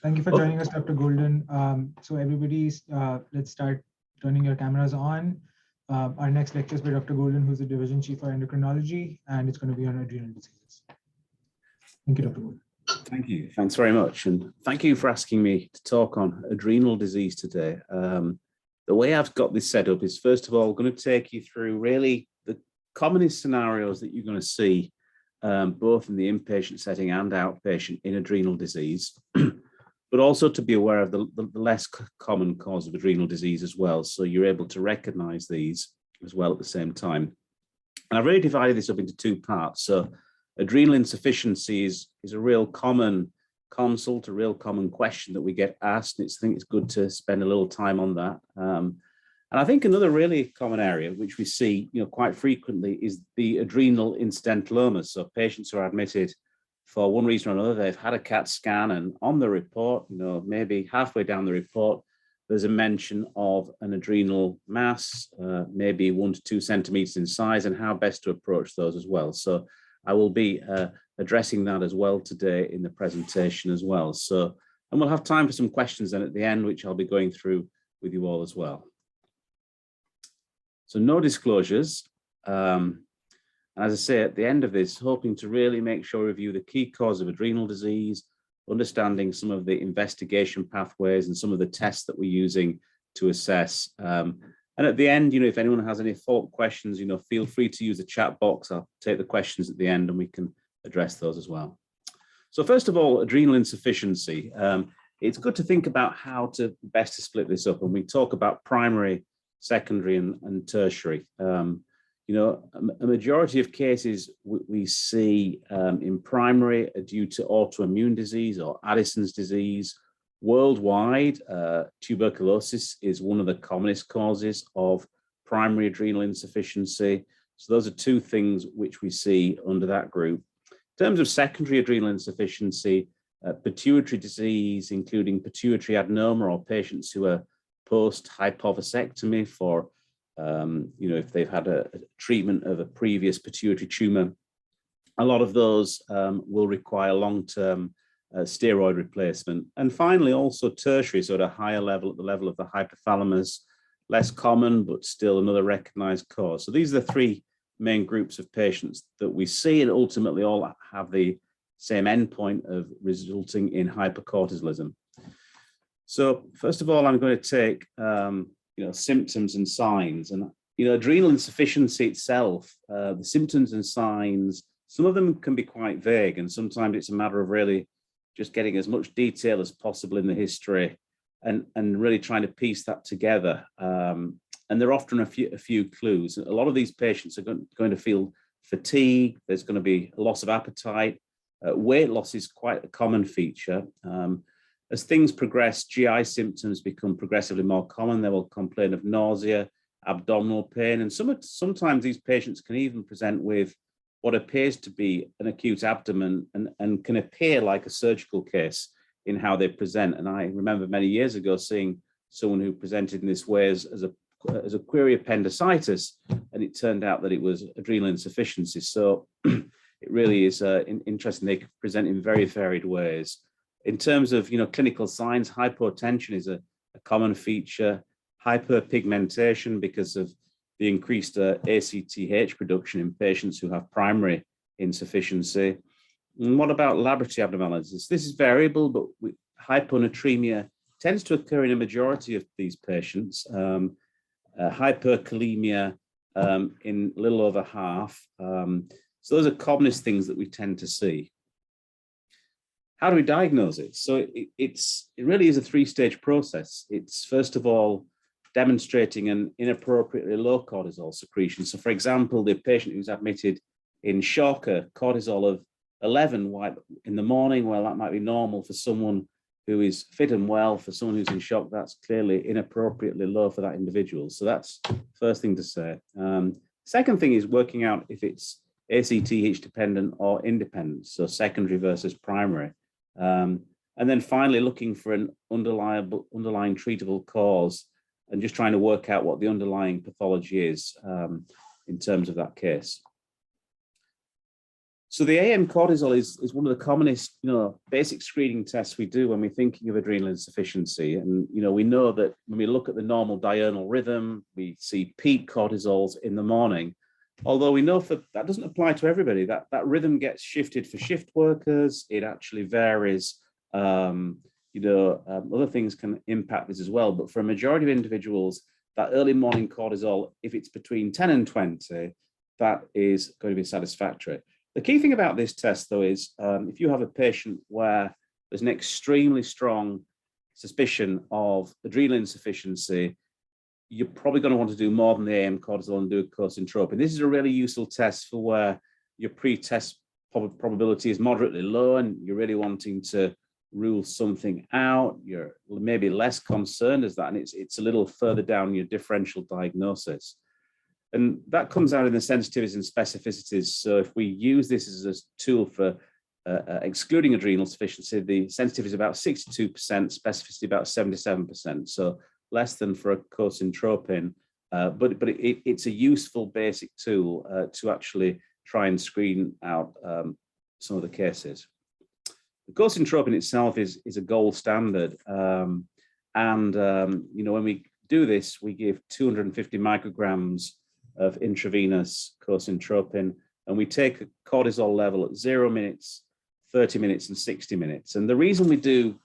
Thank you for joining us, Dr. Goulden. So everybody's, let's start turning your cameras on. Our next lecture is by Dr. Goulden, who's the Division Chief for Endocrinology, and it's going to be on adrenal diseases. Thank you, Dr. Goulden. Thank you. Thanks very much. And thank you for asking me to talk on adrenal disease today. The way I've got this set up is, first of all, going to take you through really the commonest scenarios that you're going to see, both in the inpatient setting and outpatient in adrenal disease, but also to be aware of the less common cause of adrenal disease as well. So you're able to recognize these as well at the same time. And I've really divided this up into two parts. So adrenal insufficiency is a real common consult, a real common question that we get asked. I think it's good to spend a little time on that. And I think another really common area, which we see quite frequently, is the adrenal incidentalomas. So patients who are admitted for one reason or another, they've had a CAT scan, and on the report, maybe halfway down the report, there's a mention of an adrenal mass, maybe 1 to 2 centimeters in size, and how best to approach those as well. So I will be addressing that as well today in the presentation as well. So, and we'll have time for some questions then at the end, which I'll be going through with you all as well. So no disclosures. And as I say, at the end of this, hoping to really make sure we review the key cause of adrenal disease, understanding some of the investigation pathways and some of the tests that we're using to assess. And at the end, if anyone has any follow-up questions, feel free to use the chat box. I'll take the questions at the end and we can address those as well. So first of all, adrenal insufficiency. It's good to think about how to best to split this up. And we talk about primary, secondary, and tertiary. A majority of cases we see in primary are due to autoimmune disease or Addison's disease. Worldwide, tuberculosis is one of the commonest causes of primary adrenal insufficiency. So those are two things which we see under that group. In terms of secondary adrenal insufficiency, pituitary disease, including pituitary adenoma, or patients who are post-hypovasectomy for if they've had a treatment of a previous pituitary tumor, a lot of those will require long-term steroid replacement. And finally, also tertiary, so at a higher level, at the level of the hypothalamus, less common, but still another recognized cause. So these are the three main groups of patients that we see, and ultimately all have the same endpoint of resulting in hypercortisolism. So first of all, I'm going to take symptoms and signs. And adrenal insufficiency itself, the symptoms and signs, some of them can be quite vague, and sometimes it's a matter of really just getting as much detail as possible in the history and really trying to piece that together. And there are often a few clues. A lot of these patients are going to feel fatigue. There's going to be a loss of appetite. Weight loss is quite a common feature. As things progress, GI symptoms become progressively more common. They will complain of nausea, abdominal pain, and sometimes these patients can even present with what appears to be an acute abdomen and can appear like a surgical case in how they present. And I remember many years ago seeing someone who presented in this way as a query appendicitis, and it turned out that it was adrenal insufficiency. So it really is interesting. They can present in very varied ways. In terms of clinical signs, hypotension is a common feature. Hyperpigmentation because of the increased ACTH production in patients who have primary insufficiency. And what about laboratory abnormalities? This is variable, but hyponatremia tends to occur in a majority of these patients. Hyperkalemia in a little over half. So those are commonest things that we tend to see. How do we diagnose it? So it really is a three-stage process. It's first of all demonstrating an inappropriately low cortisol secretion. So for example, the patient who's admitted in shock, a cortisol of 11 in the morning, well, that might be normal for someone who is fit and well. For someone who's in shock, that's clearly inappropriately low for that individual. So that's the first thing to say. Second thing is working out if it's ACTH dependent or independent, so secondary versus primary. And then finally looking for an underlying treatable cause and just trying to work out what the underlying pathology is in terms of that case. So the AM cortisol is one of the commonest, basic screening tests we do when we're thinking of adrenal insufficiency. And, we know that when we look at the normal diurnal rhythm, we see peak cortisols in the morning. Although we know that doesn't apply to everybody. That rhythm gets shifted for shift workers. It actually varies. Other things can impact this as well. But for a majority of individuals, that early morning cortisol, if it's between 10 and 20, that is going to be satisfactory. The key thing about this test, though, is if you have a patient where there's an extremely strong suspicion of adrenal insufficiency, you're probably going to want to do more than the AM cortisol and do a cosyntropin. This is a really useful test for where your pre-test probability is moderately low and you're really wanting to rule something out. You're maybe less concerned as that, and it's a little further down your differential diagnosis. And that comes out in the sensitivities and specificities. So if we use this as a tool for excluding adrenal sufficiency, the sensitivity is about 62%, specificity about 77%. So less than for a cosyntropin, but it's a useful basic tool to actually try and screen out some of the cases. The cosyntropin itself is a gold standard. When we do this, we give 250 micrograms of intravenous cosyntropin, and we take a cortisol level at 0 minutes, 30 minutes, and 60 minutes. And the reason we do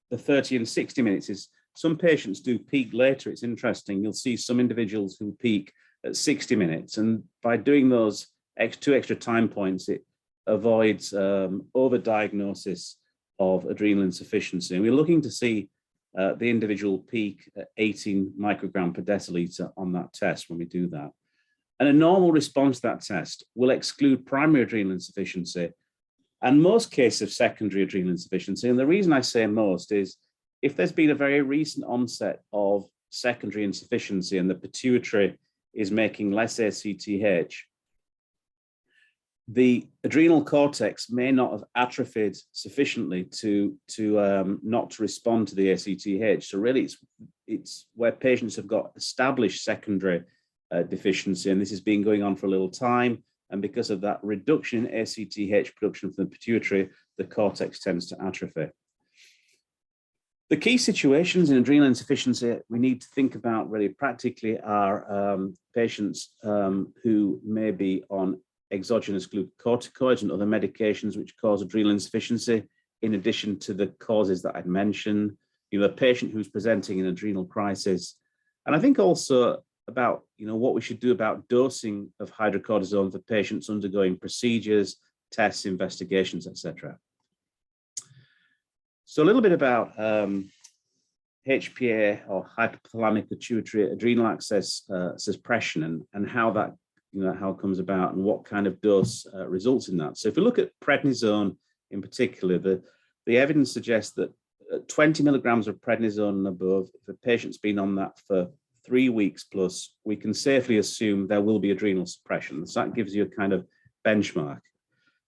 the 30 and 60 minutes is some patients do peak later. It's interesting. You'll see some individuals who peak at 60 minutes. And by doing those two extra time points, it avoids overdiagnosis of adrenal insufficiency. And we're looking to see the individual peak at 18 microgram per deciliter on that test when we do that. And a normal response to that test will exclude primary adrenal insufficiency and most cases of secondary adrenal insufficiency. And the reason I say most is if there's been a very recent onset of secondary insufficiency and the pituitary is making less ACTH, the adrenal cortex may not have atrophied sufficiently to not to respond to the ACTH. So really it's where patients have got established secondary deficiency, and this has been going on for a little time. And because of that reduction in ACTH production from the pituitary, the cortex tends to atrophy. The key situations in adrenal insufficiency we need to think about really practically are patients who may be on exogenous glucocorticoids and other medications which cause adrenal insufficiency, in addition to the causes that I'd mentioned. A patient who's presenting an adrenal crisis. And I think also about what we should do about dosing of hydrocortisone for patients undergoing procedures, tests, investigations, etc. So a little bit about HPA or hypothalamic pituitary adrenal axis suppression and how that how it comes about and what kind of dose results in that. So if we look at prednisone in particular, the evidence suggests that 20 milligrams of prednisone and above, if a patient's been on that for 3 weeks plus, we can safely assume there will be adrenal suppression. So that gives you a kind of benchmark.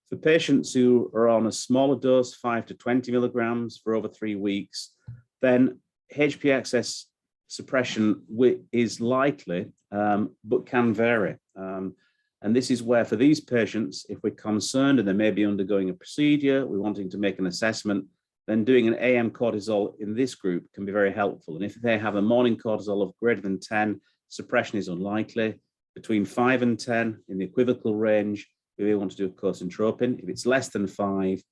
For patients who are on a smaller dose, 5 to 20 milligrams for over 3 weeks, then HPA axis suppression is likely, but can vary. And this is where for these patients, if we're concerned and they may be undergoing a procedure, we're wanting to make an assessment, then doing an AM cortisol in this group can be very helpful. And if they have a morning cortisol of greater than 10, suppression is unlikely. Between 5 and 10 in the equivocal range, we may want to do a cosyntropin. If it's less than 5,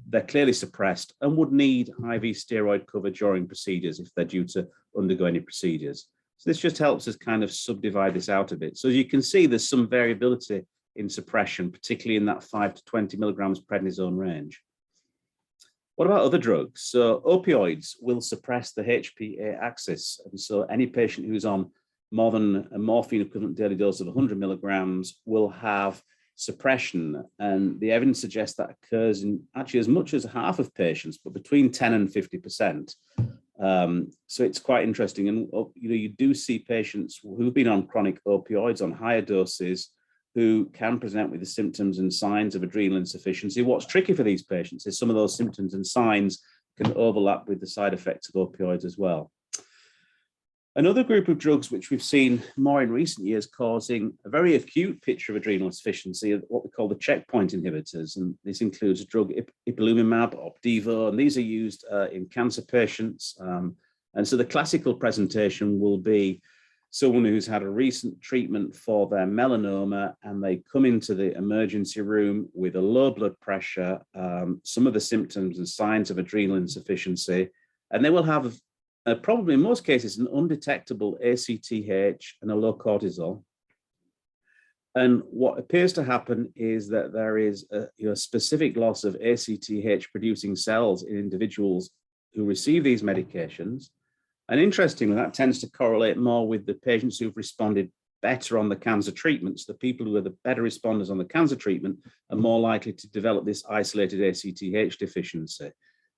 they're clearly suppressed and would need IV steroid cover during procedures if they're due to undergo any procedures. So this just helps us kind of subdivide this out a bit. So as you can see, there's some variability in suppression, particularly in that 5 to 20 milligrams prednisone range. What about other drugs? So opioids will suppress the HPA axis. And so any patient who's on more than a morphine equivalent daily dose of 100 milligrams will have suppression. And the evidence suggests that occurs in actually as much as half of patients, but between 10 and 50%. So it's quite interesting. And you do see patients who've been on chronic opioids on higher doses who can present with the symptoms and signs of adrenal insufficiency. What's tricky for these patients is some of those symptoms and signs can overlap with the side effects of opioids as well. Another group of drugs which we've seen more in recent years causing a very acute picture of adrenal insufficiency are what we call the checkpoint inhibitors. And this includes a drug ipilimumab, Opdivo, and these are used in cancer patients. And so the classical presentation will be someone who's had a recent treatment for their melanoma and they come into the emergency room with a low blood pressure, some of the symptoms and signs of adrenal insufficiency, and they will have probably in most cases an undetectable ACTH and a low cortisol. And what appears to happen is that there is a specific loss of ACTH producing cells in individuals who receive these medications. And interestingly, that tends to correlate more with the patients who've responded better on the cancer treatments. The people who are the better responders on the cancer treatment are more likely to develop this isolated ACTH deficiency.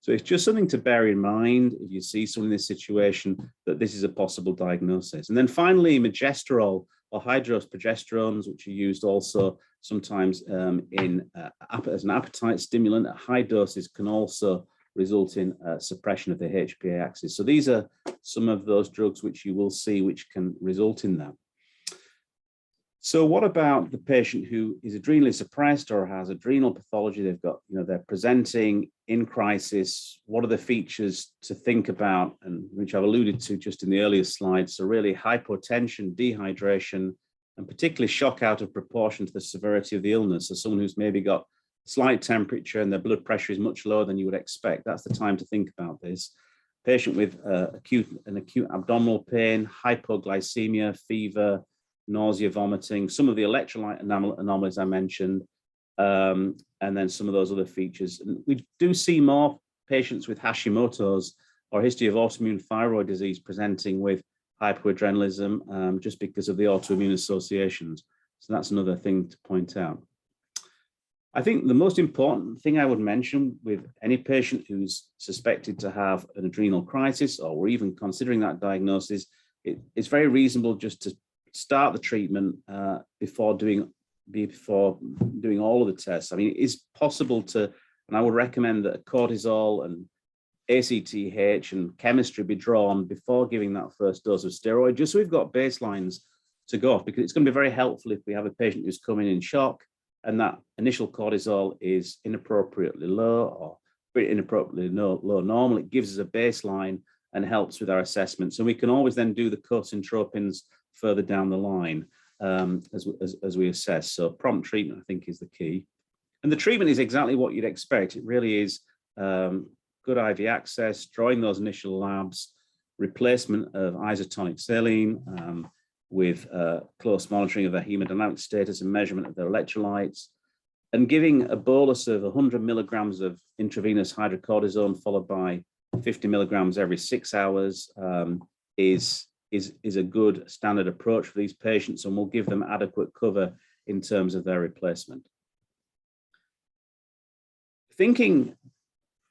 So it's just something to bear in mind if you see someone in this situation, that this is a possible diagnosis. And then finally, megestrol or high-dose progesterones, which are used also sometimes as an appetite stimulant at high doses, can also result in suppression of the HPA axis. So these are some of those drugs which you will see which can result in that. So what about the patient who is adrenally suppressed or has adrenal pathology? They've got, they're presenting in crisis. What are the features to think about, and which I've alluded to just in the earlier slides? So really hypotension, dehydration, and particularly shock out of proportion to the severity of the illness. So someone who's maybe got slight temperature and their blood pressure is much lower than you would expect. That's the time to think about this. Patient with acute abdominal pain, hypoglycemia, fever, nausea, vomiting, some of the electrolyte anomalies I mentioned, and then some of those other features. And we do see more patients with Hashimoto's or history of autoimmune thyroid disease presenting with hypoadrenalism just because of the autoimmune associations. So that's another thing to point out. I think the most important thing I would mention with any patient who's suspected to have an adrenal crisis, or we're even considering that diagnosis, it's very reasonable just to start the treatment before doing all of the tests. I mean, it is possible to, and I would recommend that cortisol and ACTH and chemistry be drawn before giving that first dose of steroid, just so we've got baselines to go off, because it's going to be very helpful if we have a patient who's coming in shock and that initial cortisol is inappropriately low or inappropriately low normal. It gives us a baseline and helps with our assessment. So we can always then do the cosintropins further down the line as we assess. So prompt treatment, I think, is the key. And the treatment is exactly what you'd expect. It really is good IV access, drawing those initial labs, replacement of isotonic saline with close monitoring of their hemodynamic status and measurement of their electrolytes, and giving a bolus of 100 milligrams of intravenous hydrocortisone followed by 50 milligrams every 6 hours is a good standard approach for these patients, and will give them adequate cover in terms of their replacement. Thinking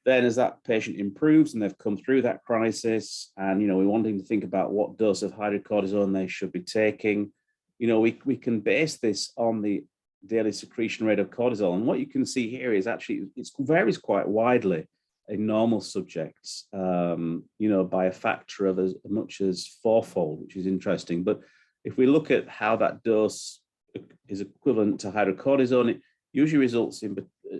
then as that patient improves and they've come through that crisis, and we're wanting to think about what dose of hydrocortisone they should be taking, we can base this on the daily secretion rate of cortisol. And what you can see here is actually it varies quite widely in normal subjects, by a factor of as much as fourfold, which is interesting. But if we look at how that dose is equivalent to hydrocortisone, it usually results in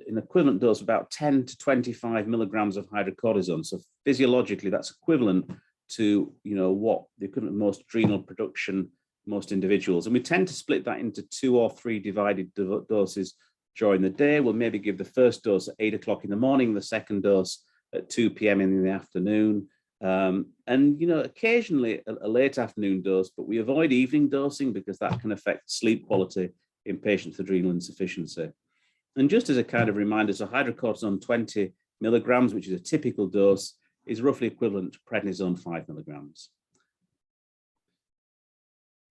an equivalent dose of about 10 to 25 milligrams of hydrocortisone. So physiologically, that's equivalent to what the equivalent of most adrenal production most individuals. And we tend to split that into 2 or 3 divided doses during the day. We'll maybe give the first dose at 8 o'clock in the morning, the second dose at 2 p.m. in the afternoon. And occasionally a late afternoon dose, but we avoid evening dosing because that can affect sleep quality in patients with adrenal insufficiency. And just as a kind of reminder, so hydrocortisone 20 milligrams, which is a typical dose, is roughly equivalent to prednisone 5 milligrams.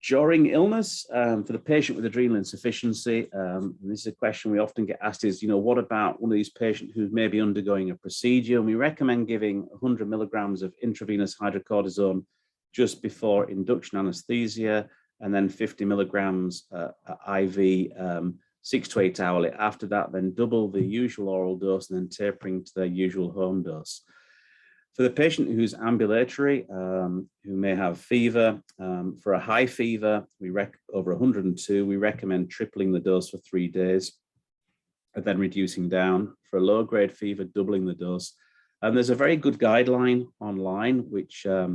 During illness, for the patient with adrenal insufficiency, and this is a question we often get asked is, what about one of these patients who's maybe undergoing a procedure? And we recommend giving 100 milligrams of intravenous hydrocortisone just before induction anesthesia, and then 50 milligrams IV 6 to 8 hourly after that, then double the usual oral dose and then tapering to their usual home dose. For the patient who's ambulatory, who may have fever, for a high fever, over 102, we recommend tripling the dose for 3 days and then reducing down. For a low-grade fever, doubling the dose. And there's a very good guideline online, which I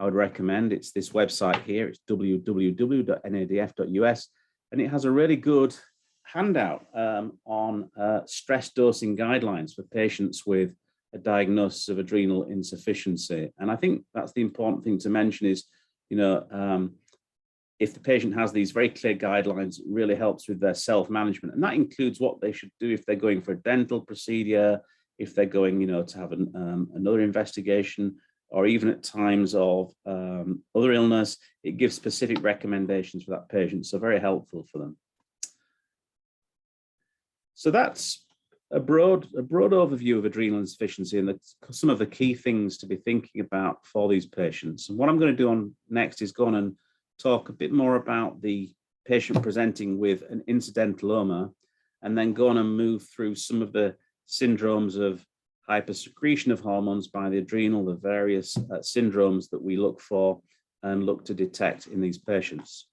would recommend. It's this website here. It's www.nadf.us, and it has a really good handout on stress dosing guidelines for patients with a diagnosis of adrenal insufficiency. And I think that's the important thing to mention is, if the patient has these very clear guidelines, it really helps with their self-management. And that includes what they should do if they're going for a dental procedure, if they're going, to have another investigation, or even at times of other illness. It gives specific recommendations for that patient, so very helpful for them. So that's a broad overview of adrenal insufficiency and some of the key things to be thinking about for these patients. And what I'm going to do next is go on and talk a bit more about the patient presenting with an incidentalloma, and then go on and move through some of the syndromes of hypersecretion of hormones by the adrenal, the various syndromes that we look for and look to detect in these patients.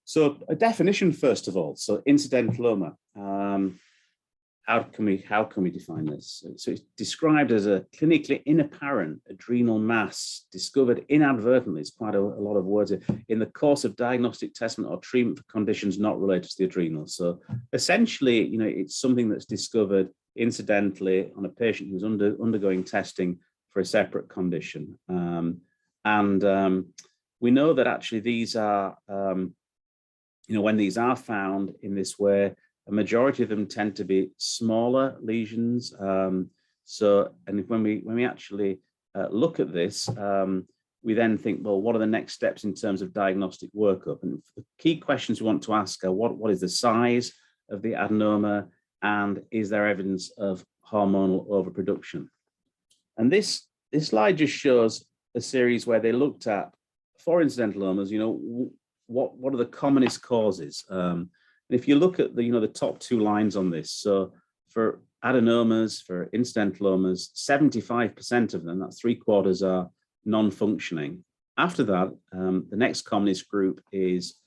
So a definition, first of all. So incidentalloma. How can we define this? So it's described as a clinically inapparent adrenal mass discovered inadvertently, it's quite a lot of words, in the course of diagnostic testing or treatment for conditions not related to the adrenal. So essentially, it's something that's discovered incidentally on a patient who's undergoing testing for a separate condition. We know that actually these are, when these are found in this way, a majority of them tend to be smaller lesions. And when we actually look at this, we then think, well, what are the next steps in terms of diagnostic workup? And the key questions we want to ask are, what is the size of the adenoma, and is there evidence of hormonal overproduction? And this slide just shows a series where they looked at, for incidentallomas, what are the commonest causes? And if you look at the top 2 lines on this, so for adenomas, for incidentallomas, 75% of them, that's 3/4, are non-functioning. After that, the next commonest group is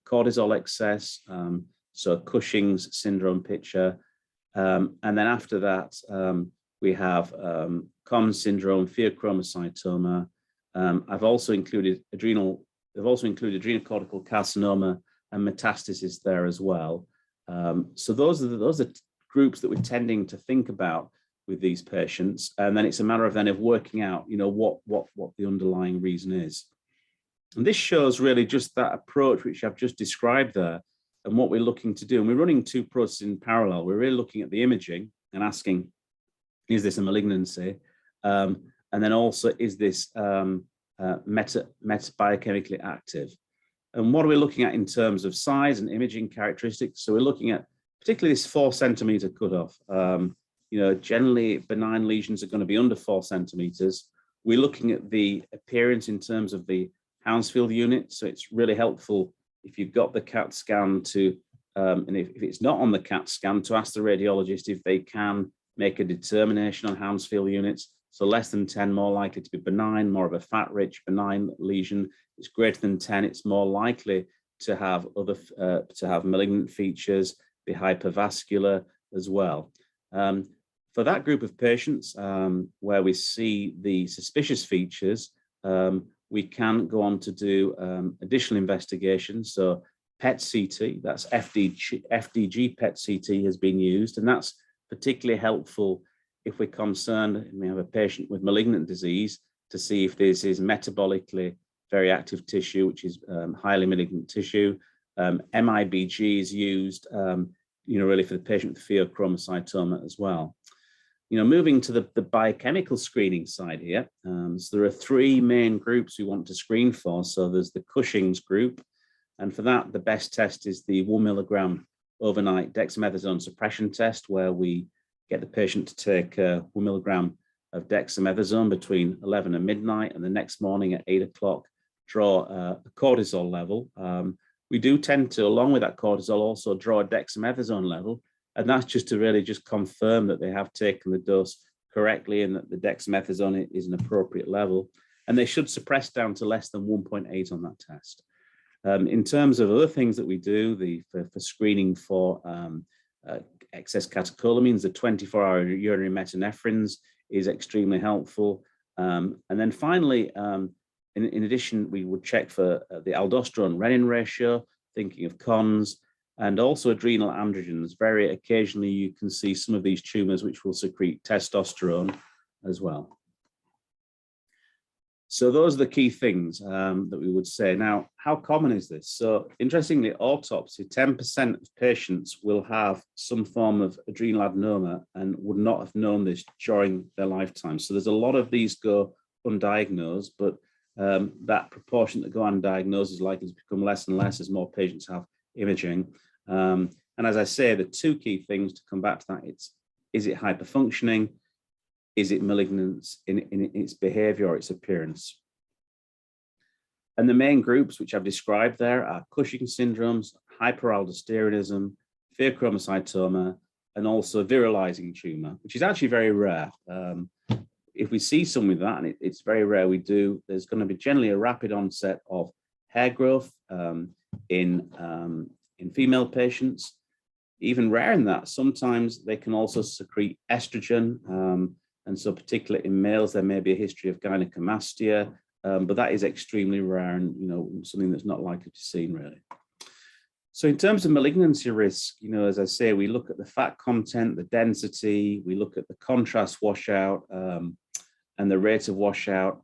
cortisol excess, so Cushing's syndrome picture. And then after that, we have common syndrome, Theochromocytoma. I've also included adrenal cortical carcinoma and metastasis there as well. So those are groups that we're tending to think about with these patients, and then it's a matter of working out, what the underlying reason is. And this shows really just that approach which I've just described there, and what we're looking to do. And we're running 2 processes in parallel. We're really looking at the imaging and asking, is this a malignancy? And then also, is this biochemically active? And what are we looking at in terms of size and imaging characteristics? So we're looking at particularly this 4 centimeter cutoff. Generally benign lesions are going to be under 4 centimeters. We're looking at the appearance in terms of the Hounsfield unit. So it's really helpful if you've got the CAT scan to, and if it's not on the CAT scan, to ask the radiologist if they can make a determination on Hounsfield units. So less than 10, more likely to be benign, more of a fat-rich benign lesion. It's greater than 10, it's more likely to have malignant features, be hypervascular as well. For that group of patients where we see the suspicious features, we can go on to do additional investigations. So PET-CT, that's FDG PET-CT has been used, and that's particularly helpful if we're concerned and we have a patient with malignant disease, to see if this is metabolically very active tissue, which is highly malignant tissue. MIBG is used, really for the patient with Theochromocytoma as well. Moving to the biochemical screening side here. So there are 3 main groups we want to screen for. So there's the Cushing's group, and for that, the best test is the 1 milligram overnight dexamethasone suppression test, where we get the patient to take 1 milligram of dexamethasone between 11 and midnight, and the next morning at 8 o'clock, draw a cortisol level. We do tend to, along with that cortisol, also draw a dexamethasone level, and that's just to really just confirm that they have taken the dose correctly and that the dexamethasone is an appropriate level. And they should suppress down to less than 1.8 on that test. In terms of other things that we do, for screening for excess catecholamines, the 24-hour urinary metanephrines is extremely helpful. And then finally, in addition, we would check for the aldosterone-renin ratio, thinking of cons, and also adrenal androgens. Very occasionally, you can see some of these tumors which will secrete testosterone as well. So those are the key things that we would say. Now, how common is this? So interestingly, autopsy, 10% of patients will have some form of adrenal adenoma and would not have known this during their lifetime. So there's a lot of these go undiagnosed, but that proportion that go undiagnosed is likely to become less and less as more patients have imaging. And as I say, the two key things to come back to that, is it hyperfunctioning? Is it malignant in its behavior or its appearance? And the main groups which I've described there are Cushing syndromes, hyperaldostirianism, Theochromocytoma, and also virilizing tumor, which is actually very rare. If we see some with that, and it's very rare, there's going to be generally a rapid onset of hair growth in female patients. Even rare in that, sometimes they can also secrete estrogen. And so particularly in males, there may be a history of gynecomastia, but that is extremely rare and, something that's not likely to be seen really. So in terms of malignancy risk, as I say, we look at the fat content, the density, we look at the contrast washout and the rate of washout.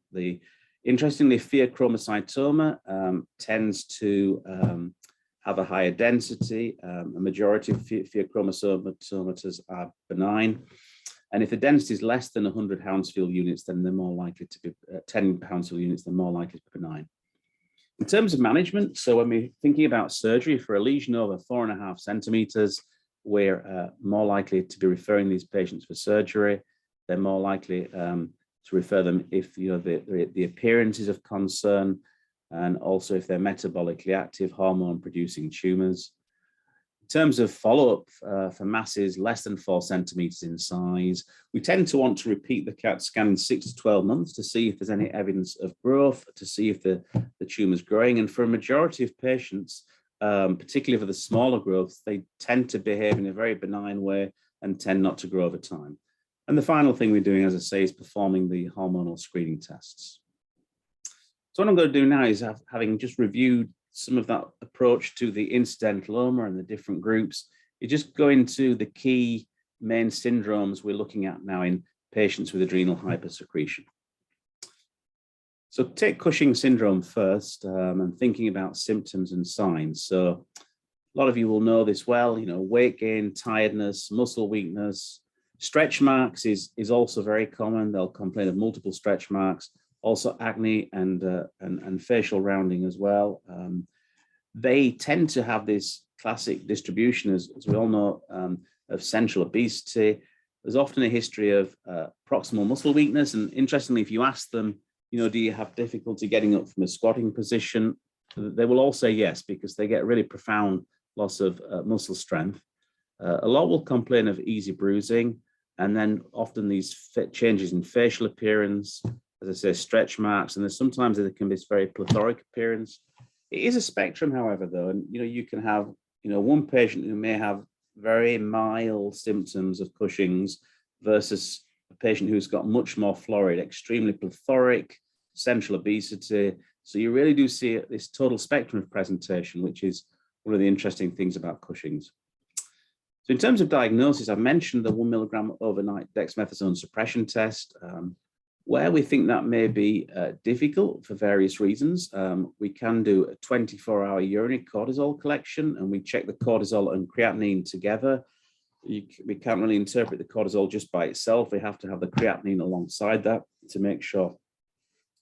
Interestingly, Theochromocytoma tends to have a higher density. A majority of Theochromocytomas are benign. And if the density is less than 100 Hounsfield units, then they're more likely to be 10 Hounsfield units, they're more likely to be benign. In terms of management, so when we're thinking about surgery for a lesion over 4.5 centimeters, we're more likely to be referring these patients for surgery. They're more likely to refer them if the appearance is of concern, and also if they're metabolically active, hormone-producing tumors. In terms of follow-up for masses less than 4 centimeters in size, we tend to want to repeat the CAT scan in 6 to 12 months to see if there's any evidence of growth, to see if the tumor is growing. And for a majority of patients, particularly for the smaller growths, they tend to behave in a very benign way and tend not to grow over time. And the final thing we're doing, as I say, is performing the hormonal screening tests. So what I'm going to do now is, having just reviewed some of that approach to the incidentaloma and the different groups, you just go into the key main syndromes we're looking at now in patients with adrenal hypersecretion. So take Cushing syndrome first, and thinking about symptoms and signs. So a lot of you will know this well, weight gain, tiredness, muscle weakness. Stretch marks is also very common. They'll complain of multiple stretch marks. Also acne and facial rounding as well. They tend to have this classic distribution, as we all know, of central obesity. There's often a history of proximal muscle weakness. And interestingly, if you ask them, do you have difficulty getting up from a squatting position? They will all say yes, because they get really profound loss of muscle strength. A lot will complain of easy bruising, and then often these changes in facial appearance, as I say, stretch marks, and there's sometimes there can be this very plethoric appearance. It is a spectrum, however, though, and you can have one patient who may have very mild symptoms of Cushing's versus a patient who's got much more florid, extremely plethoric, central obesity. So you really do see this total spectrum of presentation, which is one of the interesting things about Cushing's. So in terms of diagnosis, I've mentioned the 1 milligram overnight dexamethasone suppression test. Where we think that may be difficult for various reasons, we can do a 24-hour urinary cortisol collection, and we check the cortisol and creatinine together. We can't really interpret the cortisol just by itself. We have to have the creatinine alongside that to make sure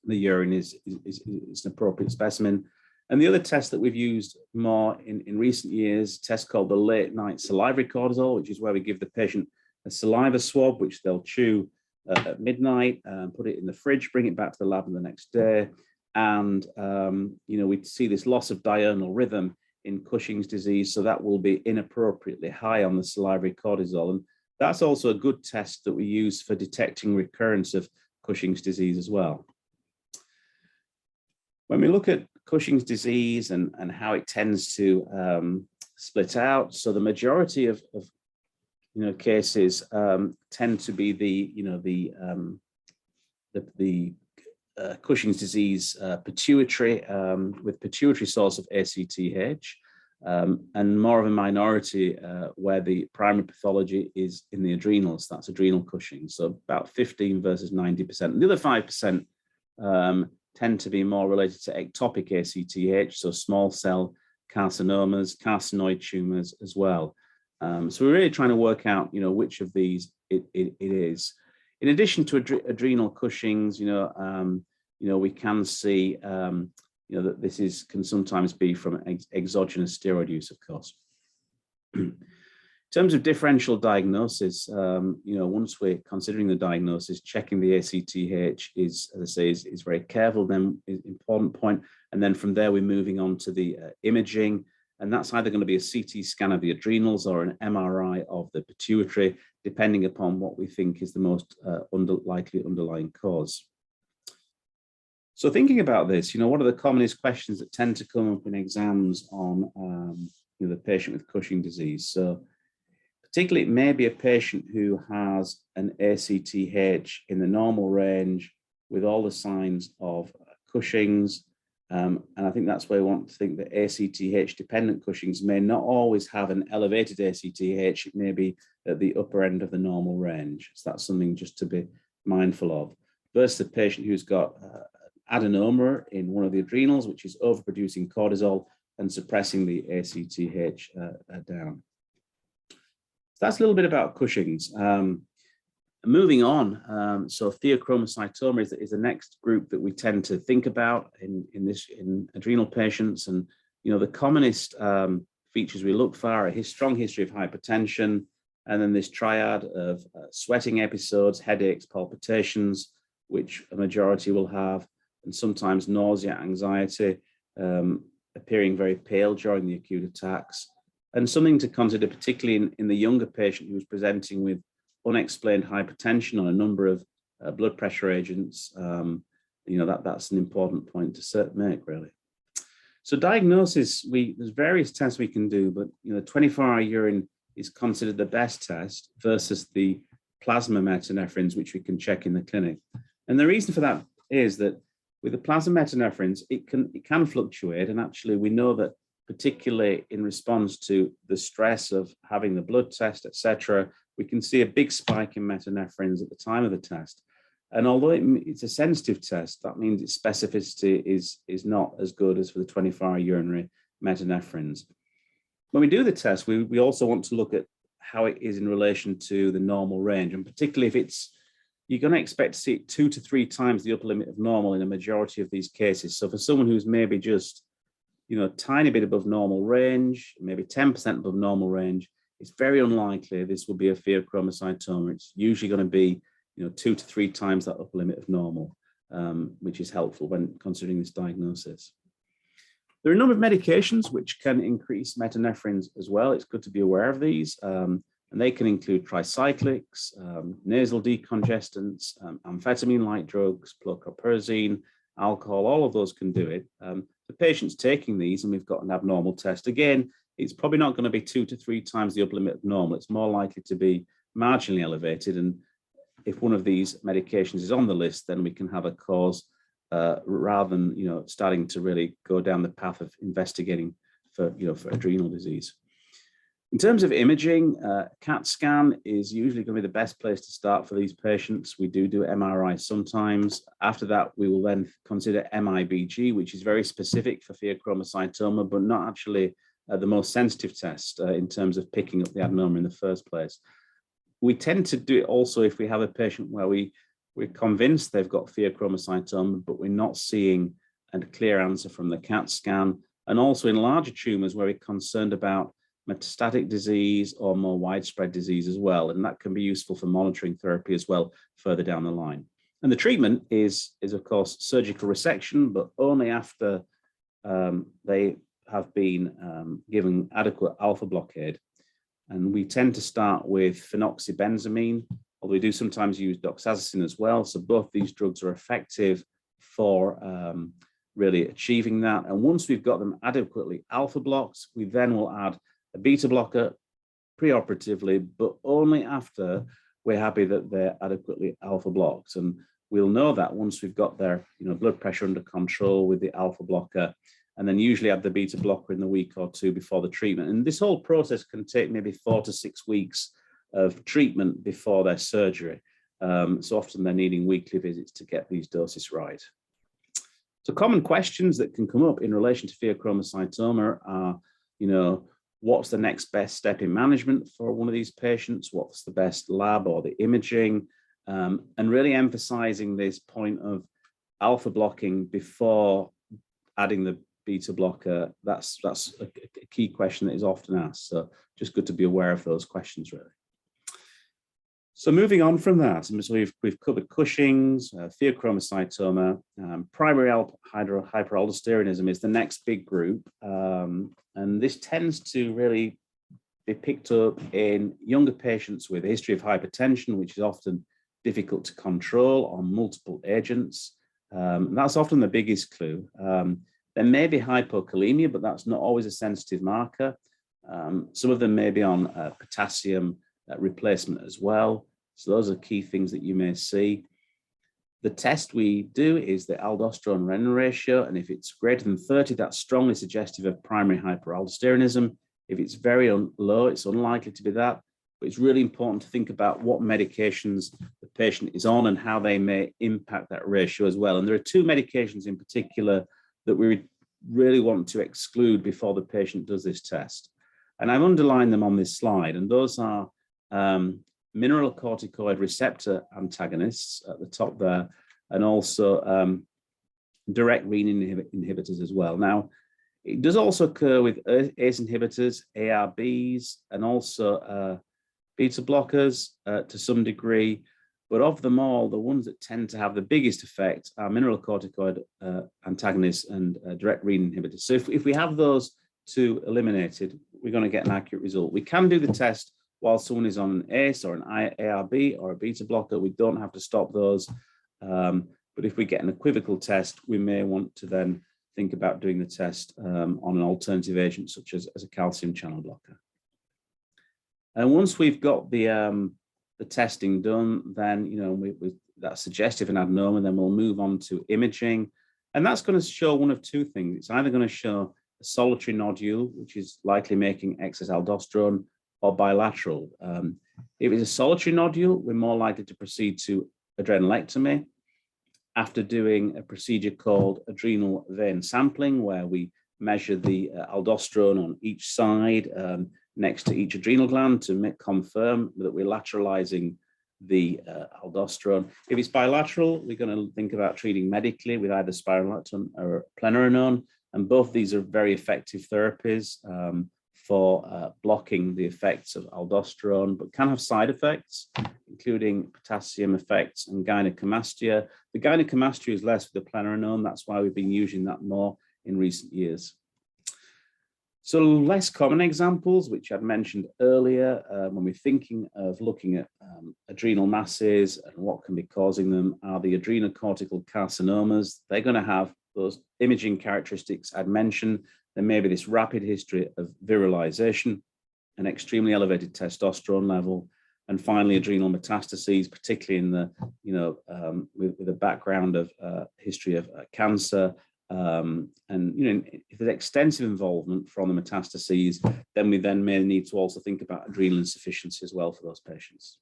the urine is an appropriate specimen. And the other test that we've used more in recent years, a test called the late night salivary cortisol, which is where we give the patient a saliva swab, which they'll chew at midnight, put it in the fridge, bring it back to the lab the next day. And, we see this loss of diurnal rhythm in Cushing's disease. So that will be inappropriately high on the salivary cortisol. And That's also a good test that we use for detecting recurrence of Cushing's disease as well. When we look at Cushing's disease and how it tends to split out, so the majority of cases tend to be the Cushing's disease pituitary with pituitary source of ACTH, and more of a minority where the primary pathology is in the adrenals. That's adrenal Cushing. So about 15 versus 90%. And the other 5% tend to be more related to ectopic ACTH, so small cell carcinomas, carcinoid tumors as well. So we're really trying to work out, which of these it is. In addition to adrenal Cushing's, we can see, that this can sometimes be from exogenous steroid use, of course. In terms of differential diagnosis, once we're considering the diagnosis, checking the ACTH is, as I say, is very careful, then is an important point. And then from there, we're moving on to the imaging. And that's either going to be a CT scan of the adrenals or an MRI of the pituitary, depending upon what we think is the most likely underlying cause. So thinking about this, what are the commonest questions that tend to come up in exams on the patient with Cushing disease? So particularly, it may be a patient who has an ACTH in the normal range with all the signs of Cushing's. And I think that's where we want to think that ACTH-dependent Cushing's may not always have an elevated ACTH. It may be at the upper end of the normal range. So that's something just to be mindful of. Versus the patient who's got adenoma in one of the adrenals, which is overproducing cortisol and suppressing the ACTH down. So that's a little bit about Cushing's. Moving on, so Theochromocytoma is the next group that we tend to think about in adrenal patients, and the commonest features we look for are a strong history of hypertension, and then this triad of sweating episodes, headaches, palpitations, which a majority will have, and sometimes nausea, anxiety, appearing very pale during the acute attacks, and something to consider, particularly in the younger patient who's presenting with unexplained hypertension on a number of blood pressure agents. That's an important point to make, really. So diagnosis, there's various tests we can do, but 24-hour urine is considered the best test versus the plasma metanephrines, which we can check in the clinic. And the reason for that is that with the plasma metanephrines, it can fluctuate, and actually we know that particularly in response to the stress of having the blood test, etc., we can see a big spike in metanephrines at the time of the test. And although it's a sensitive test, that means its specificity is not as good as for the 24-hour urinary metanephrines. When we do the test, we also want to look at how it is in relation to the normal range, and particularly if you're going to expect to see it 2 to 3 times the upper limit of normal in a majority of these cases. So for someone who's maybe just a tiny bit above normal range, maybe 10% above normal range, it's very unlikely this will be a pheochromocytoma. It's usually going to be 2 to 3 times that upper limit of normal, which is helpful when considering this diagnosis. There are a number of medications which can increase metanephrines as well. It's good to be aware of these, and they can include tricyclics, nasal decongestants, amphetamine-like drugs, chlorpromazine, alcohol. All of those can do it. The patient's taking these and we've got an abnormal test. Again, it's probably not going to be 2 to 3 times the upper limit of normal. It's more likely to be marginally elevated. And if one of these medications is on the list, then we can have a cause rather than starting to really go down the path of investigating for adrenal disease. In terms of imaging, CAT scan is usually going to be the best place to start for these patients. We do MRI sometimes. After that, we will then consider MIBG, which is very specific for pheochromocytoma, but not actually the most sensitive test in terms of picking up the adenoma in the first place. We tend to do it also if we have a patient where we're convinced they've got pheochromocytoma, but we're not seeing a clear answer from the CAT scan, and also in larger tumors where we're concerned about metastatic disease or more widespread disease as well. And that can be useful for monitoring therapy as well further down the line. And the treatment is of course, surgical resection, but only after they have been given adequate alpha blockade. And we tend to start with phenoxybenzamine, although we do sometimes use doxazosin as well. So both these drugs are effective for really achieving that. And once we've got them adequately alpha blocked, we then will add a beta blocker preoperatively, but only after we're happy that they're adequately alpha blocked. And we'll know that once we've got their blood pressure under control with the alpha blocker, and then usually add the beta blocker in the week or two before the treatment. And this whole process can take maybe 4 to 6 weeks of treatment before their surgery. So often they're needing weekly visits to get these doses right. So common questions that can come up in relation to Theochromocytoma are, what's the next best step in management for one of these patients? What's the best lab or the imaging? And really emphasizing this point of alpha blocking before adding the beta blocker. That's a key question that is often asked. So just good to be aware of those questions, really. So moving on from that, so we've covered Cushing's, Theochromocytoma, primary hyperaldosteronism is the next big group. And this tends to really be picked up in younger patients with a history of hypertension, which is often difficult to control on multiple agents. That's often the biggest clue. There may be hypokalemia, but that's not always a sensitive marker. Some of them may be on potassium replacement as well. So those are key things that you may see. The test we do is the aldosterone renin ratio, and if it's greater than 30, that's strongly suggestive of primary hyperaldosteronism. If it's very low, it's unlikely to be that. But it's really important to think about what medications the patient is on and how they may impact that ratio as well. And there are 2 medications in particular that we really want to exclude before the patient does this test. And I've underlined them on this slide, and those are mineralocorticoid receptor antagonists at the top there, and also direct renin inhibitors as well. Now, it does also occur with ACE inhibitors, ARBs, and also beta blockers to some degree. But of them all, the ones that tend to have the biggest effect are mineralocorticoid antagonists and direct renin inhibitors. So if we have those 2 eliminated, we're going to get an accurate result. We can do the test while someone is on an ACE or an ARB or a beta blocker. We don't have to stop those. But if we get an equivocal test, we may want to then think about doing the test on an alternative agent, such as a calcium channel blocker. And once we've got the testing done, then that's suggestive and abnormal, then we'll move on to imaging. And that's going to show one of 2 things. It's either going to show a solitary nodule, which is likely making excess aldosterone, or bilateral. If it's a solitary nodule, we're more likely to proceed to adrenalectomy after doing a procedure called adrenal vein sampling, where we measure the aldosterone on each side next to each adrenal gland to confirm that we're lateralizing the aldosterone. If it's bilateral, we're going to think about treating medically with either spironolactone or plenarinon, and both these are very effective therapies for blocking the effects of aldosterone, but can have side effects, including potassium effects and gynecomastia. The gynecomastia is less with the plenarinon. That's why we've been using that more in recent years. So less common examples, which I'd mentioned earlier, when we're thinking of looking at adrenal masses and what can be causing them, are the adrenocortical carcinomas. They're going to have those imaging characteristics I'd mentioned. There may be this rapid history of virilization, an extremely elevated testosterone level, and finally adrenal metastases, particularly in the with a background of history of cancer. And if there's extensive involvement from the metastases, then we may need to also think about adrenal insufficiency as well for those patients.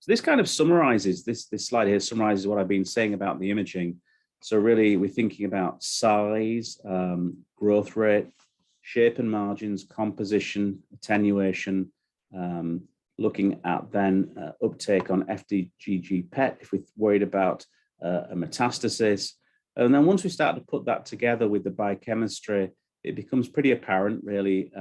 So this kind of summarizes, this slide here summarizes what I've been saying about the imaging. So really, we're thinking about size, growth rate, shape and margins, composition, attenuation, looking at then uptake on FDG PET if we're worried about a metastasis. And then once we start to put that together with the biochemistry, it becomes pretty apparent really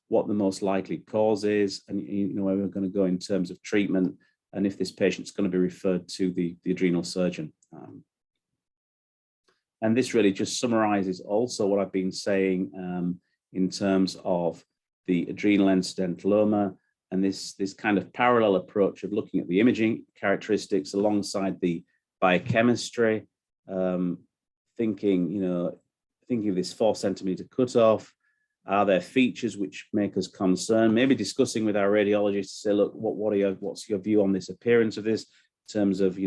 what the most likely cause is, and where we're going to go in terms of treatment, and if this patient's going to be referred to the adrenal surgeon. And this really just summarizes also what I've been saying in terms of the adrenal endostentiloma, and this kind of parallel approach of looking at the imaging characteristics alongside the biochemistry, thinking of this 4 centimeter cutoff. Are there features which make us concerned? Maybe discussing with our radiologist to say, look, what's your view on this appearance of this in terms of,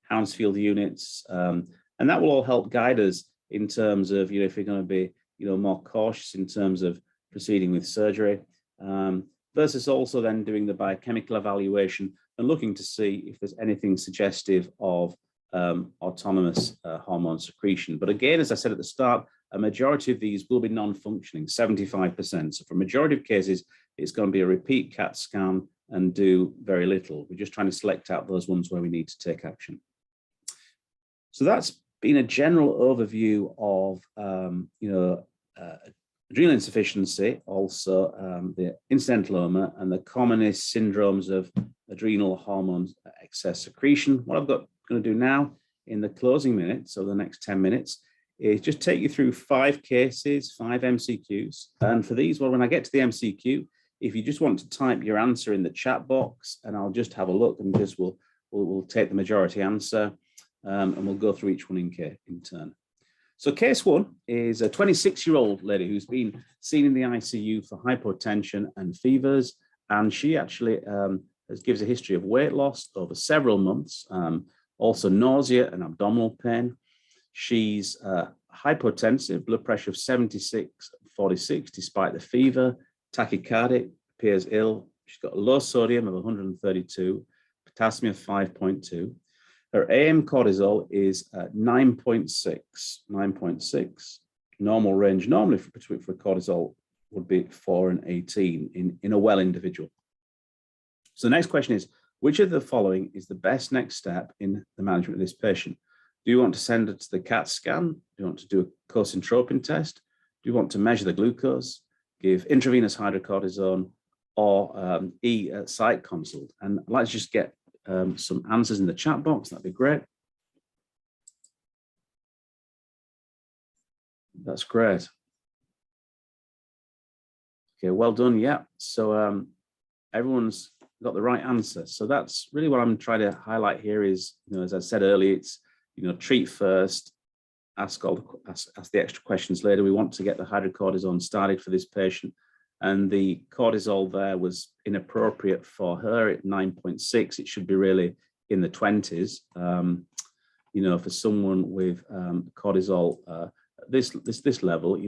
Hounsfield units, and that will all help guide us in terms of, if we're going to be, more cautious in terms of proceeding with surgery, versus also then doing the biochemical evaluation and looking to see if there's anything suggestive of autonomous hormone secretion. But again, as I said at the start, a majority of these will be non-functioning, 75%. So for a majority of cases, it's going to be a repeat CAT scan and do very little. We're just trying to select out those ones where we need to take action. So that's been a general overview of, adrenal insufficiency, also the insulinoma and the commonest syndromes of adrenal hormone excess secretion. What I've got going to do now in the closing minutes, so the next 10 minutes, is just take you through 5 cases, 5 MCQs. And for these, well, when I get to the MCQ, if you just want to type your answer in the chat box, and I'll just have a look and just we'll take the majority answer, and we'll go through each one in turn. So case 1 is a 26-year-old lady who's been seen in the ICU for hypotension and fevers, and she actually gives a history of weight loss over several months, also nausea and abdominal pain. She's hypotensive, blood pressure of 76/46 despite the fever, tachycardic, appears ill. She's got a low sodium of 132, potassium of 5.2. Her AM cortisol is 9.6. Normal range normally for cortisol would be 4 and 18 in a well individual. So the next question is, which of the following is the best next step in the management of this patient? Do you want to send her to the CAT scan? Do you want to do a cosintropin test? Do you want to measure the glucose, give intravenous hydrocortisone, or site consult? And let's just get some answers in the chat box. That'd be great. That's great. Okay, well done. Yeah. So everyone's got the right answer. So that's really what I'm trying to highlight here is, as I said earlier, it's, treat first, ask the extra questions later. We want to get the hydrocortisone started for this patient. And the cortisol there was inappropriate for her at 9.6. It should be really in the 20s. For someone with cortisol this level,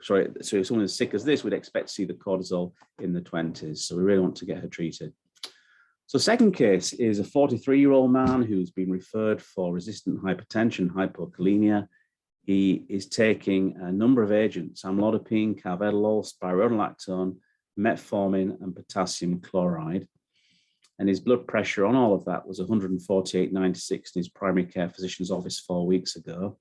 so someone as sick as this, we'd expect to see the cortisol in the 20s. So we really want to get her treated. So second case is a 43-year-old man who's been referred for resistant hypertension, hypokalemia. He is taking a number of agents, amlodipine, carvedilol, spironolactone, metformin, and potassium chloride. And his blood pressure on all of that was 148/96 in his primary care physician's office 4 weeks ago.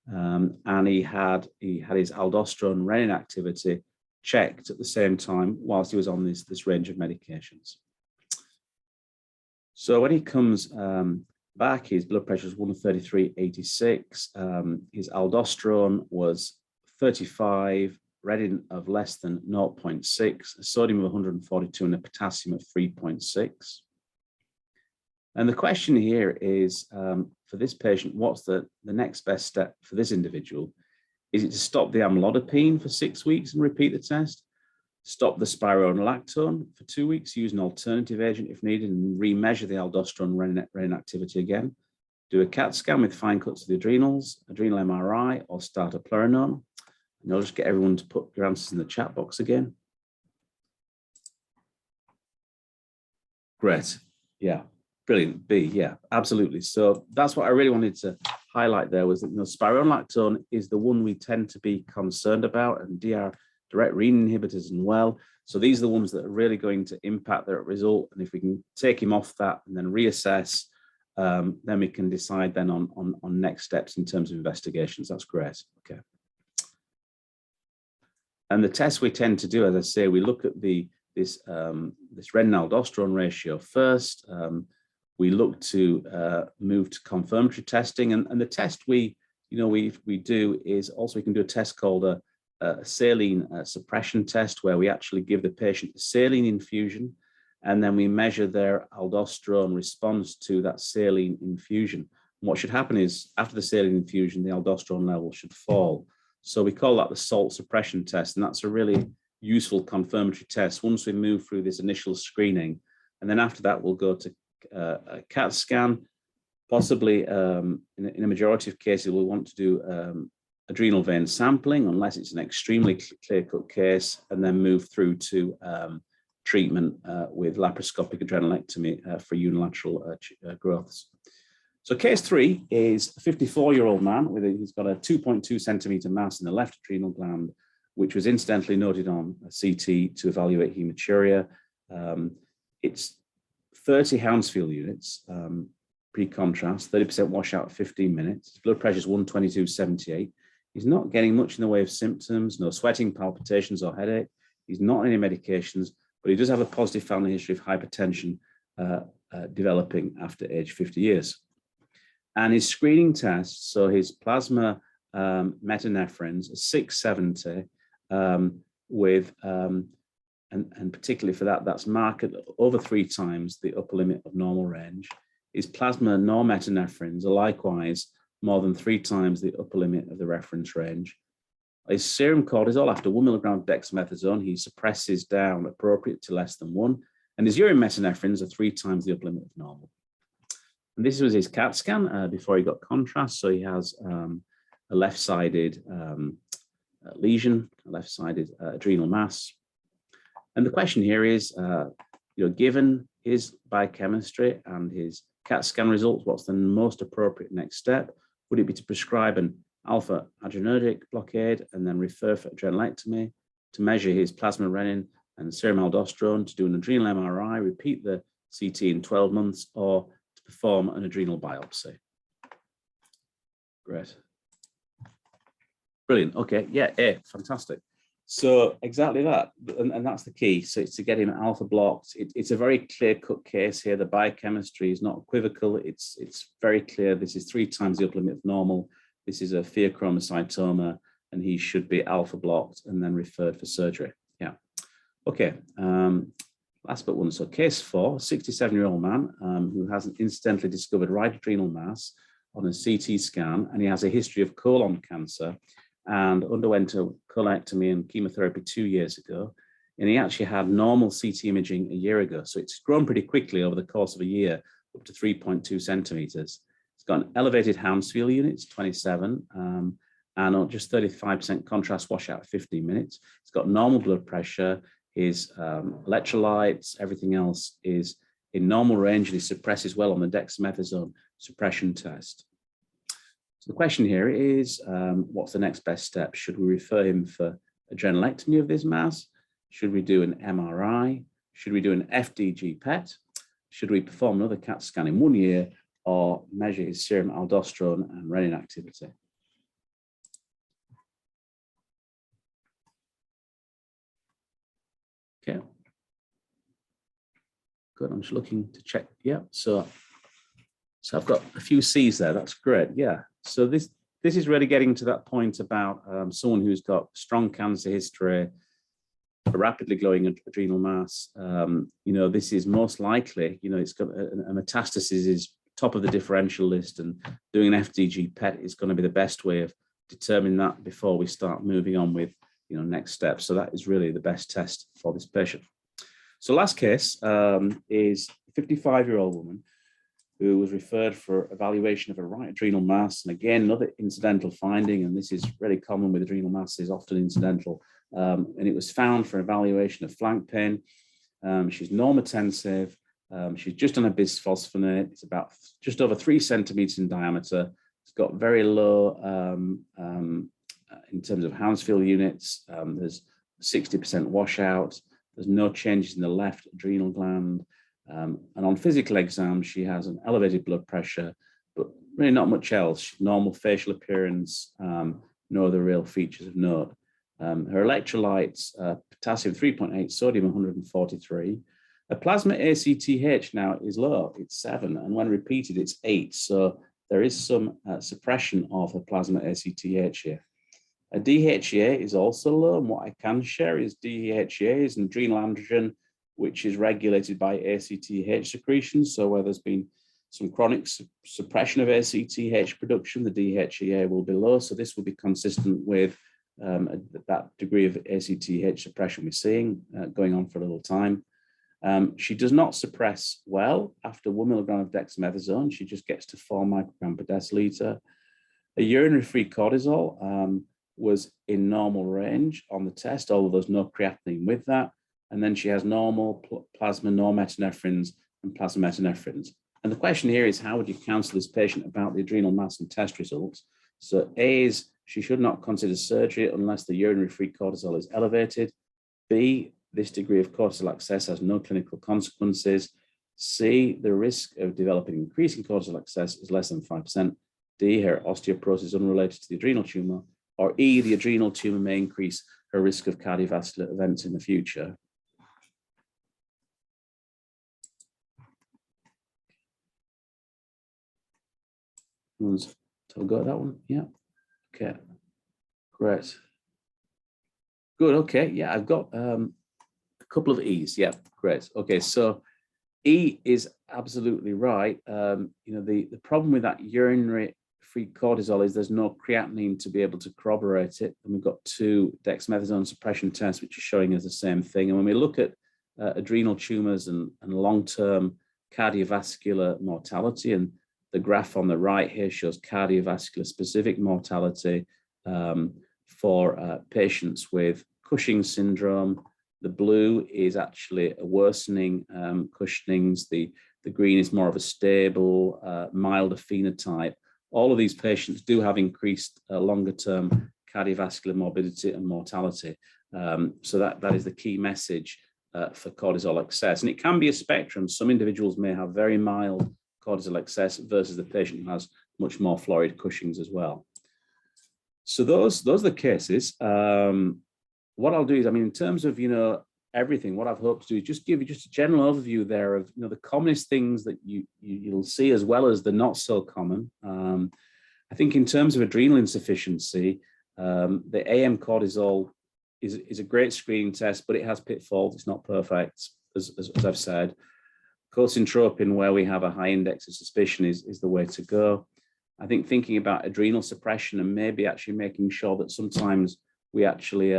And he had his aldosterone renin activity checked at the same time whilst he was on this range of medications. So when he comes back, his blood pressure was 133/86. His aldosterone was 35, renin of less than 0.6, a sodium of 142, and a potassium of 3.6. And the question here is, for this patient, what's the next best step for this individual? Is it to stop the amlodipine for 6 weeks and repeat the test? Stop the spironolactone for 2 weeks, use an alternative agent if needed, and remeasure the aldosterone renin activity again? Do a CAT scan with fine cuts of the adrenals, adrenal MRI, or start a pleuronone? And I'll just get everyone to put your answers in the chat box again. Great. Yeah. Brilliant. B, yeah, absolutely. So that's what I really wanted to highlight there, was that spironolactone is the one we tend to be concerned about, and DR direct renin inhibitors as well. So these are the ones that are really going to impact their result. And if we can take him off that and then reassess, then we can decide then on next steps in terms of investigations. That's great. Okay. And the tests we tend to do, as I say, we look at this renin-aldosterone ratio first. We look to move to confirmatory testing, and the test we do is also, we can do a test called a a saline suppression test where we actually give the patient a saline infusion, and then we measure their aldosterone response to that saline infusion. And what should happen is after the saline infusion, the aldosterone level should fall. So we call that the salt suppression test, and that's a really useful confirmatory test once we move through this initial screening. And then after that, we'll go to a CAT scan. Possibly in a majority of cases, we'll want to do adrenal vein sampling, unless it's an extremely clear-cut case, and then move through to treatment with laparoscopic adrenalectomy for unilateral growths. So case 3 is a 54-year-old man he's got a 2.2 centimeter mass in the left adrenal gland, which was incidentally noted on a CT to evaluate hematuria. It's 30 Hounsfield units, pre-contrast, 30% washout at 15 minutes. His blood pressure is 122/78. He's not getting much in the way of symptoms, no sweating, palpitations, or headache. He's not on any medications, but he does have a positive family history of hypertension developing after age 50 years. And his screening tests, so his plasma metanephrines are 670 with, and particularly for that, that's marked over 3 times the upper limit of normal range. His plasma normetanephrines are likewise more than 3 times the upper limit of the reference range. His serum cortisol after 1 milligram of dexamethasone, he suppresses down appropriate to less than 1, and his urine metanephrines are 3 times the upper limit of normal. And this was his CAT scan before he got contrast. So he has a left-sided lesion, a left-sided adrenal mass. And the question here is, given his biochemistry and his CAT scan results, what's the most appropriate next step? Would it be to prescribe an alpha adrenergic blockade and then refer for adrenalectomy, to measure his plasma renin and serum aldosterone, to do an adrenal MRI, repeat the CT in 12 months, or to perform an adrenal biopsy? Great. Brilliant. Okay. Yeah. Fantastic. So exactly that, and that's the key. So it's to get him alpha blocked. It's a very clear-cut case here. The biochemistry is not equivocal. It's very clear. This is 3 times the upper limit of normal. This is a Theochromocytoma, and he should be alpha blocked and then referred for surgery. Yeah. Okay. Last but one. So case 4, 67-year-old man who has an incidentally discovered right adrenal mass on a CT scan, and he has a history of colon cancer, and underwent a colectomy and chemotherapy 2 years ago. And he actually had normal CT imaging a year ago. So it's grown pretty quickly over the course of a year, up to 3.2 centimeters. It's got an elevated Hounsfield units, 27, and just 35% contrast washout at 15 minutes. It's got normal blood pressure. His electrolytes, everything else is in normal range, and he suppresses well on the dexamethasone suppression test. So the question here is, what's the next best step? Should we refer him for adrenalectomy of this mass? Should we do an MRI? Should we do an FDG PET? Should we perform another CAT scan in 1 year, or measure his serum aldosterone and renin activity? Okay. Good. I'm just looking to check. Yeah. So I've got a few C's there. That's great. Yeah. So this is really getting to that point about someone who's got strong cancer history, a rapidly growing adrenal mass. This is most likely, it's got a metastasis is top of the differential list, and doing an FDG PET is going to be the best way of determining that before we start moving on with, next steps. So that is really the best test for this patient. So last case is a 55-year-old woman who was referred for evaluation of a right adrenal mass. And again, another incidental finding, and this is really common with adrenal masses, often incidental. And it was found for evaluation of flank pain. She's normotensive. She's just on a bisphosphonate. It's about just over 3 centimeters in diameter. It's got very low in terms of Hounsfield units. There's 60% washout. There's no changes in the left adrenal gland. And on physical exam, she has an elevated blood pressure, but really not much else. Normal facial appearance, no other real features of note. Her electrolytes, potassium 3.8, sodium 143. Her plasma ACTH now is low, it's 7, and when repeated, it's 8. So there is some suppression of her plasma ACTH here. A DHEA is also low, and what I can share is DHEA is an adrenal androgen, which is regulated by ACTH secretion. So where there's been some chronic suppression of ACTH production, the DHEA will be low. So this will be consistent with that degree of ACTH suppression we're seeing going on for a little time. She does not suppress well after 1 milligram of dexamethasone. She just gets to 4 microgram per deciliter. A urinary free cortisol was in normal range on the test, although there's no creatinine with that. And then she has normal plasma norepinephrines and plasma epinephrines. And the question here is, how would you counsel this patient about the adrenal mass and test results? So A is, she should not consider surgery unless the urinary free cortisol is elevated. B, this degree of cortisol excess has no clinical consequences. C, the risk of developing increasing cortisol excess is less than 5%. D, her osteoporosis is unrelated to the adrenal tumor. Or E, the adrenal tumor may increase her risk of cardiovascular events in the future. So we'll go at that one. Yeah. Okay. Great. Good. Okay. Yeah, I've got a couple of E's. Yeah. Great. Okay. So E is absolutely right. The problem with that urinary free cortisol is there's no creatinine to be able to corroborate it. And we've got 2 dexamethasone suppression tests, which are showing us the same thing. And when we look at adrenal tumors and long-term cardiovascular mortality, and the graph on the right here shows cardiovascular specific mortality for patients with Cushing syndrome. The blue is actually a worsening Cushing's. The green is more of a stable, milder phenotype. All of these patients do have increased longer-term cardiovascular morbidity and mortality. So that is the key message for cortisol excess. And it can be a spectrum. Some individuals may have very mild cortisol excess versus the patient who has much more florid Cushing's as well. So those are the cases. What I'll do is, in terms of, everything, what I've hoped to do is just give you just a general overview there of, the commonest things that you'll see, as well as the not so common. I think in terms of adrenal insufficiency, the AM cortisol is a great screening test, but it has pitfalls. It's not perfect, as I've said. Cosintropin, where we have a high index of suspicion, is the way to go. I think thinking about adrenal suppression and maybe actually making sure that sometimes we actually,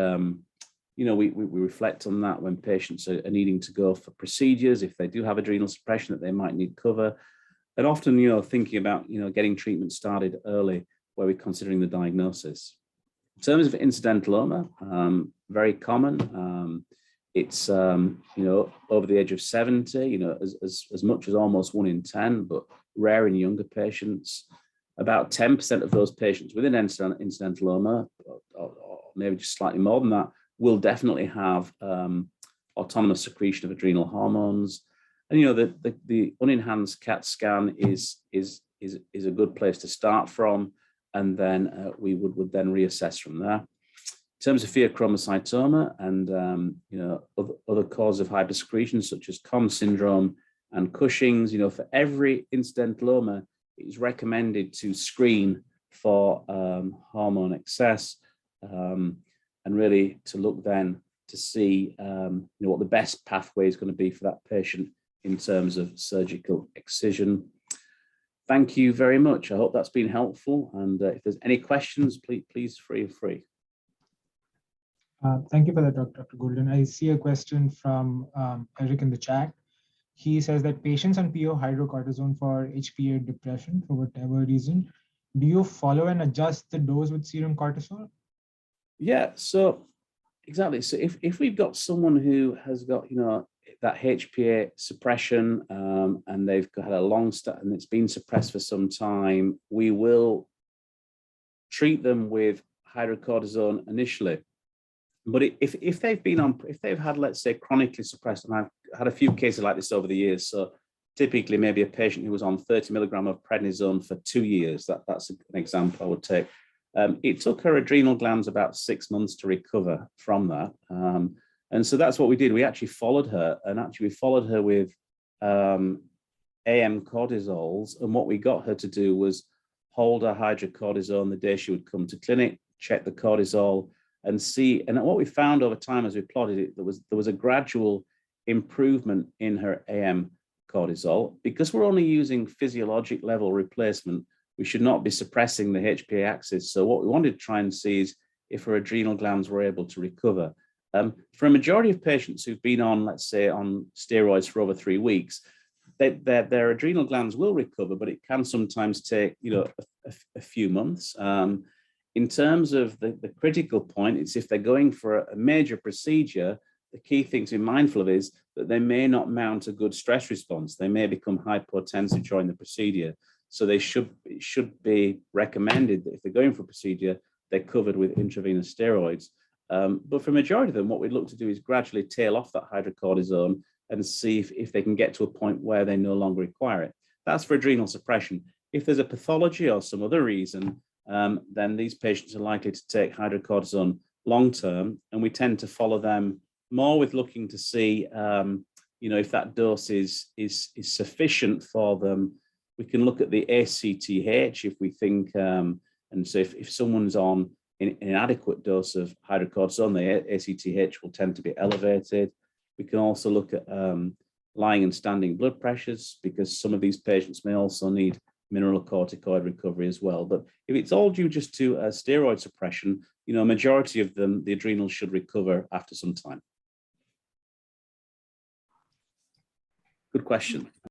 we reflect on that when patients are needing to go for procedures, if they do have adrenal suppression, that they might need cover. And often, thinking about, getting treatment started early where we're considering the diagnosis. In terms of incidentaloma, very common. It's, over the age of 70, as much as almost 1 in 10, but rare in younger patients. About 10% of those patients with an incidentaloma, or maybe just slightly more than that, will definitely have autonomous secretion of adrenal hormones. And, the unenhanced CAT scan is a good place to start from. And then we would then reassess from there. In terms of Theochromocytoma and other causes of hypersecretion, such as COM syndrome and Cushing's, for every incidentaloma, it is recommended to screen for hormone excess, and really to look then to see what the best pathway is going to be for that patient in terms of surgical excision. Thank you very much. I hope that's been helpful. And if there's any questions, please feel free. Thank you for that, Dr. Goulden. I see a question from Eric in the chat. He says that patients on PO hydrocortisone for HPA depression, for whatever reason, do you follow and adjust the dose with serum cortisol? Yeah, so exactly. So if we've got someone who has got, that HPA suppression and they've had a long and it's been suppressed for some time, we will treat them with hydrocortisone initially. But if they've had, let's say, chronically suppressed, and I've had a few cases like this over the years, so typically maybe a patient who was on 30 milligram of prednisone for 2 years, that's an example I would take. It took her adrenal glands about 6 months to recover from that. And so that's what we did. We actually followed her, and actually we followed her with AM cortisols. And what we got her to do was hold her hydrocortisone the day she would come to clinic, check the cortisol and see. And what we found over time as we plotted it, there was a gradual improvement in her AM cortisol. Because we're only using physiologic level replacement, we should not be suppressing the HPA axis. So what we wanted to try and see is if her adrenal glands were able to recover. For a majority of patients who've been on, let's say, on steroids for over 3 weeks, their adrenal glands will recover, but it can sometimes take, a few months. In terms of the critical point, it's if they're going for a major procedure, the key thing to be mindful of is that they may not mount a good stress response. They may become hypotensive during the procedure. So it should be recommended that if they're going for a procedure, they're covered with intravenous steroids. But for a majority of them, what we'd look to do is gradually tail off that hydrocortisone and see if they can get to a point where they no longer require it. That's for adrenal suppression. If there's a pathology or some other reason, then these patients are likely to take hydrocortisone long-term, and we tend to follow them more with looking to see, if that dose is sufficient for them. We can look at the ACTH if we think, and so if someone's on an inadequate dose of hydrocortisone, the ACTH will tend to be elevated. We can also look at lying and standing blood pressures, because some of these patients may also need mineralocorticoid recovery as well. But if it's all due just to steroid suppression, a majority of them, the adrenals should recover after some time. Good question.